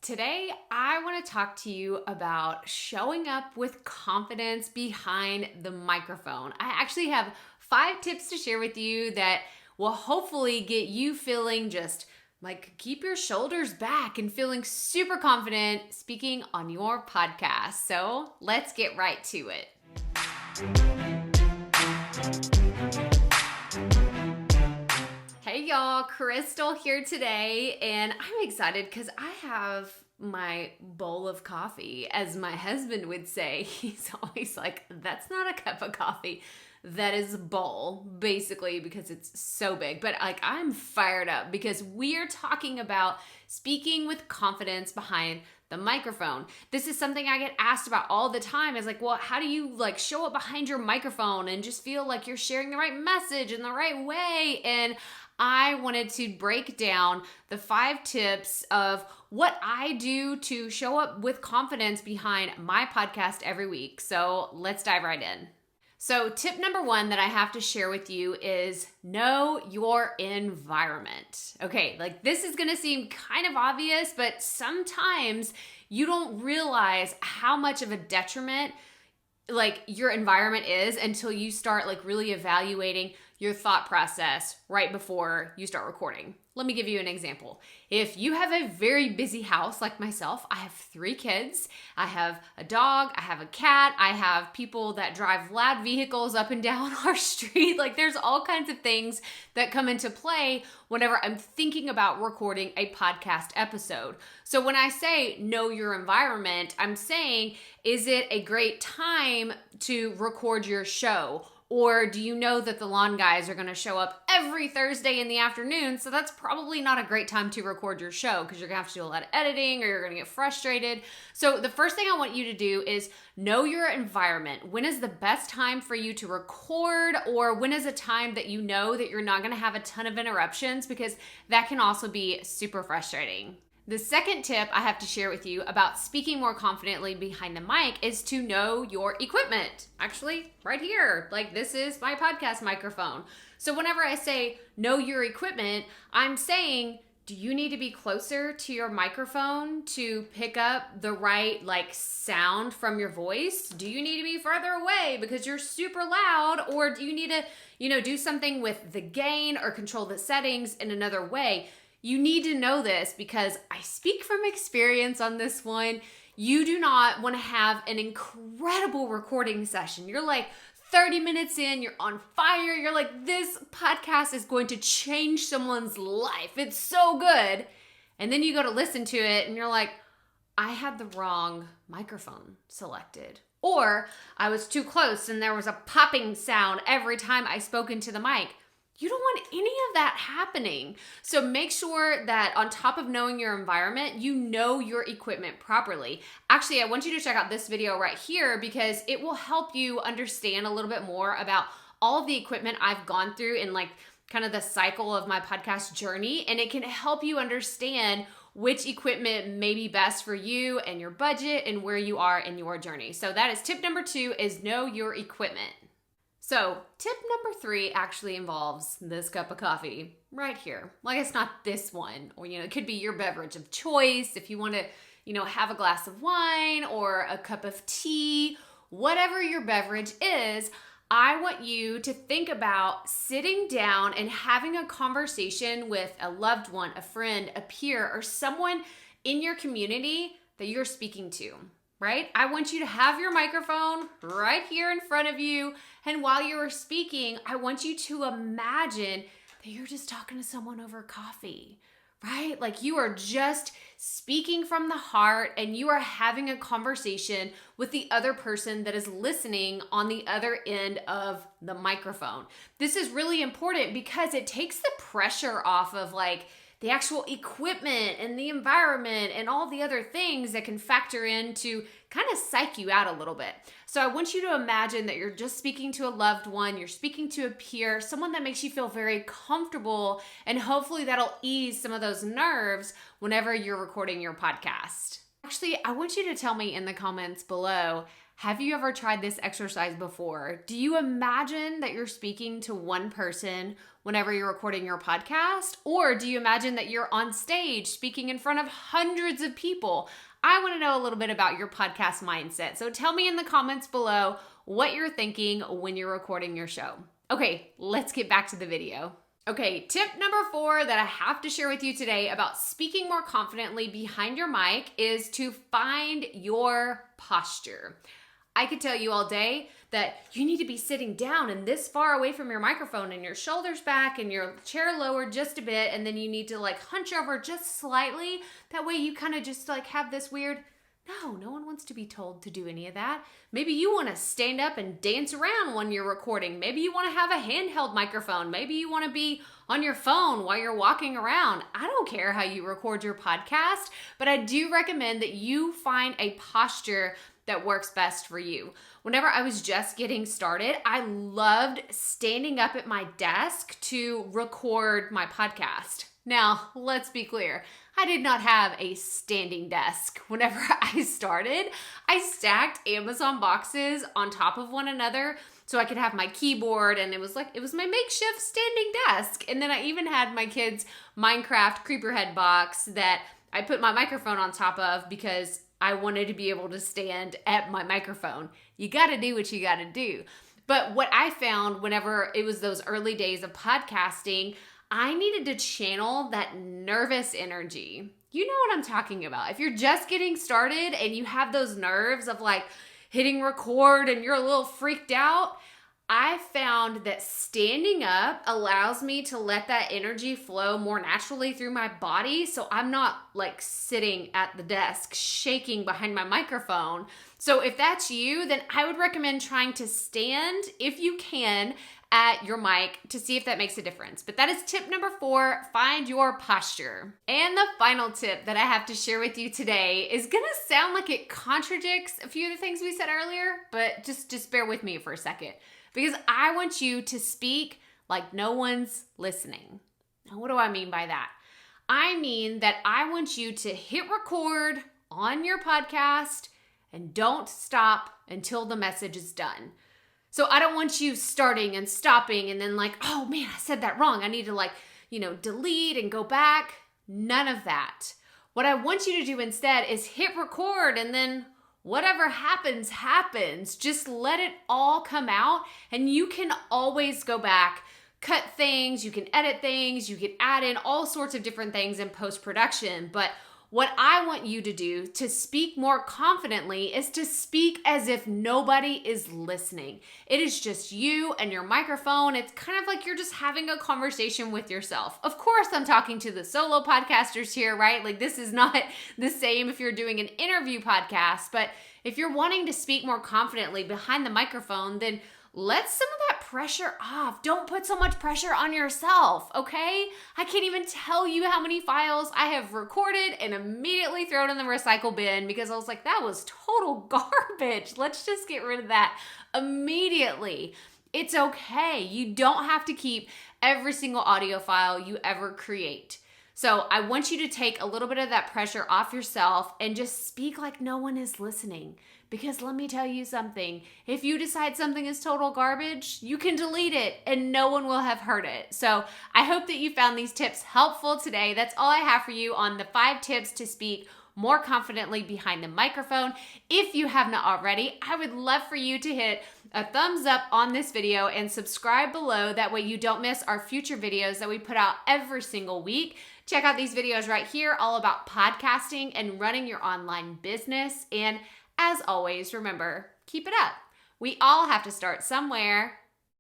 Today, I want to talk to you about showing up with confidence behind the microphone. I actually have 5 tips to share with you that will hopefully get you feeling just like keep your shoulders back and feeling super confident speaking on your podcast. So let's get right to it. Hey y'all, Crystal here today, and I'm excited because I have my bowl of coffee, as my husband would say. He's always like, that's not a cup of coffee, that is a bowl, basically, because it's so big. But like, I'm fired up because we are talking about speaking with confidence behind the microphone. This is something I get asked about all the time. Is like, well, how do you like show up behind your microphone and just feel like you're sharing the right message in the right way? And I wanted to break down the 5 tips of what I do to show up with confidence behind my podcast every week. So let's dive right in. So tip number 1 that I have to share with you is know your environment. Okay, like this is gonna seem kind of obvious, but sometimes you don't realize how much of a detriment like your environment is until you start like really evaluating your thought process right before you start recording. Let me give you an example. If you have a very busy house like myself, I have 3 kids, I have a dog, I have a cat, I have people that drive loud vehicles up and down our street. Like there's all kinds of things that come into play whenever I'm thinking about recording a podcast episode. So when I say know your environment, I'm saying, is it a great time to record your show? Or do you know that the lawn guys are going to show up every Thursday in the afternoon? So that's probably not a great time to record your show because you're going to have to do a lot of editing or you're going to get frustrated. So the first thing I want you to do is know your environment. When is the best time for you to record, or when is a time that you know that you're not going to have a ton of interruptions, because that can also be super frustrating. The second tip I have to share with you about speaking more confidently behind the mic is to know your equipment. Actually, right here, like this is my podcast microphone. So whenever I say know your equipment, I'm saying, do you need to be closer to your microphone to pick up the right like sound from your voice? Do you need to be further away because you're super loud? Or do you need to, do something with the gain or control the settings in another way? You need to know this because I speak from experience on this one. You do not want to have an incredible recording session. You're like 30 minutes in, you're on fire. You're like, this podcast is going to change someone's life. It's so good. And then you go to listen to it and you're like, I had the wrong microphone selected. Or I was too close and there was a popping sound every time I spoke into the mic. You don't want any of that happening. So make sure that on top of knowing your environment, you know your equipment properly. Actually, I want you to check out this video right here because it will help you understand a little bit more about all of the equipment I've gone through in like kind of the cycle of my podcast journey. And it can help you understand which equipment may be best for you and your budget and where you are in your journey. So that is tip number 2, is know your equipment. So tip number 3 actually involves this cup of coffee right here. Like it's not this one, or it could be your beverage of choice if you want to, have a glass of wine or a cup of tea, whatever your beverage is. I want you to think about sitting down and having a conversation with a loved one, a friend, a peer, or someone in your community that you're speaking to. Right? I want you to have your microphone right here in front of you. And while you are speaking, I want you to imagine that you're just talking to someone over coffee, right? Like you are just speaking from the heart and you are having a conversation with the other person that is listening on the other end of the microphone. This is really important because it takes the pressure off of like the actual equipment and the environment and all the other things that can factor in to kind of psych you out a little bit. So I want you to imagine that you're just speaking to a loved one, you're speaking to a peer, someone that makes you feel very comfortable, and hopefully that'll ease some of those nerves whenever you're recording your podcast. Actually, I want you to tell me in the comments below, Have you ever tried this exercise before? Do you imagine that you're speaking to one person whenever you're recording your podcast? Or do you imagine that you're on stage speaking in front of hundreds of people? I want to know a little bit about your podcast mindset. So tell me in the comments below what you're thinking when you're recording your show. Okay, let's get back to the video. Okay, tip number 4 that I have to share with you today about speaking more confidently behind your mic is to find your posture. I could tell you all day that you need to be sitting down and this far away from your microphone and your shoulders back and your chair lowered just a bit, and then you need to like hunch over just slightly. That way you kind of just like have this weird, no one wants to be told to do any of that. Maybe you want to stand up and dance around when you're recording. Maybe you want to have a handheld microphone. Maybe you want to be on your phone while you're walking around. I don't care how you record your podcast, but I do recommend that you find a posture that works best for you. Whenever I was just getting started, I loved standing up at my desk to record my podcast. Now, let's be clear. I did not have a standing desk. Whenever I started, I stacked Amazon boxes on top of one another so I could have my keyboard, and it was my makeshift standing desk. And then I even had my kids' Minecraft creeper head box that I put my microphone on top of because I wanted to be able to stand at my microphone. You got to do what you got to do. But what I found whenever it was those early days of podcasting, I needed to channel that nervous energy. You know what I'm talking about. If you're just getting started and you have those nerves of like hitting record and you're a little freaked out, I found that standing up allows me to let that energy flow more naturally through my body. So I'm not like sitting at the desk shaking behind my microphone. So if that's you, then I would recommend trying to stand, if you can, at your mic to see if that makes a difference. But that is tip number 4, find your posture. And the final tip that I have to share with you today is gonna sound like it contradicts a few of the things we said earlier, but just bear with me for a second. Because I want you to speak like no one's listening. Now, what do I mean by that? I mean that I want you to hit record on your podcast and don't stop until the message is done. So I don't want you starting and stopping and then like, oh man, I said that wrong. I need to delete and go back. None of that. What I want you to do instead is hit record and then whatever happens, happens. Just let it all come out, and you can always go back, cut things, you can edit things, you can add in all sorts of different things in post-production. But what I want you to do to speak more confidently is to speak as if nobody is listening. It is just you and your microphone. It's kind of like you're just having a conversation with yourself. Of course, I'm talking to the solo podcasters here, right? Like this is not the same if you're doing an interview podcast, but if you're wanting to speak more confidently behind the microphone, then let some of that pressure off. Don't put so much pressure on yourself, okay? I can't even tell you how many files I have recorded and immediately thrown in the recycle bin because I was like, that was total garbage. Let's just get rid of that immediately. It's okay. You don't have to keep every single audio file you ever create. So I want you to take a little bit of that pressure off yourself and just speak like no one is listening. Because let me tell you something, if you decide something is total garbage, you can delete it and no one will have heard it. So I hope that you found these tips helpful today. That's all I have for you on the 5 tips to speak more confidently behind the microphone. If you have not already, I would love for you to hit a thumbs up on this video and subscribe below. That way you don't miss our future videos that we put out every single week. Check out these videos right here, all about podcasting and running your online business. And as always, remember, keep it up. We all have to start somewhere.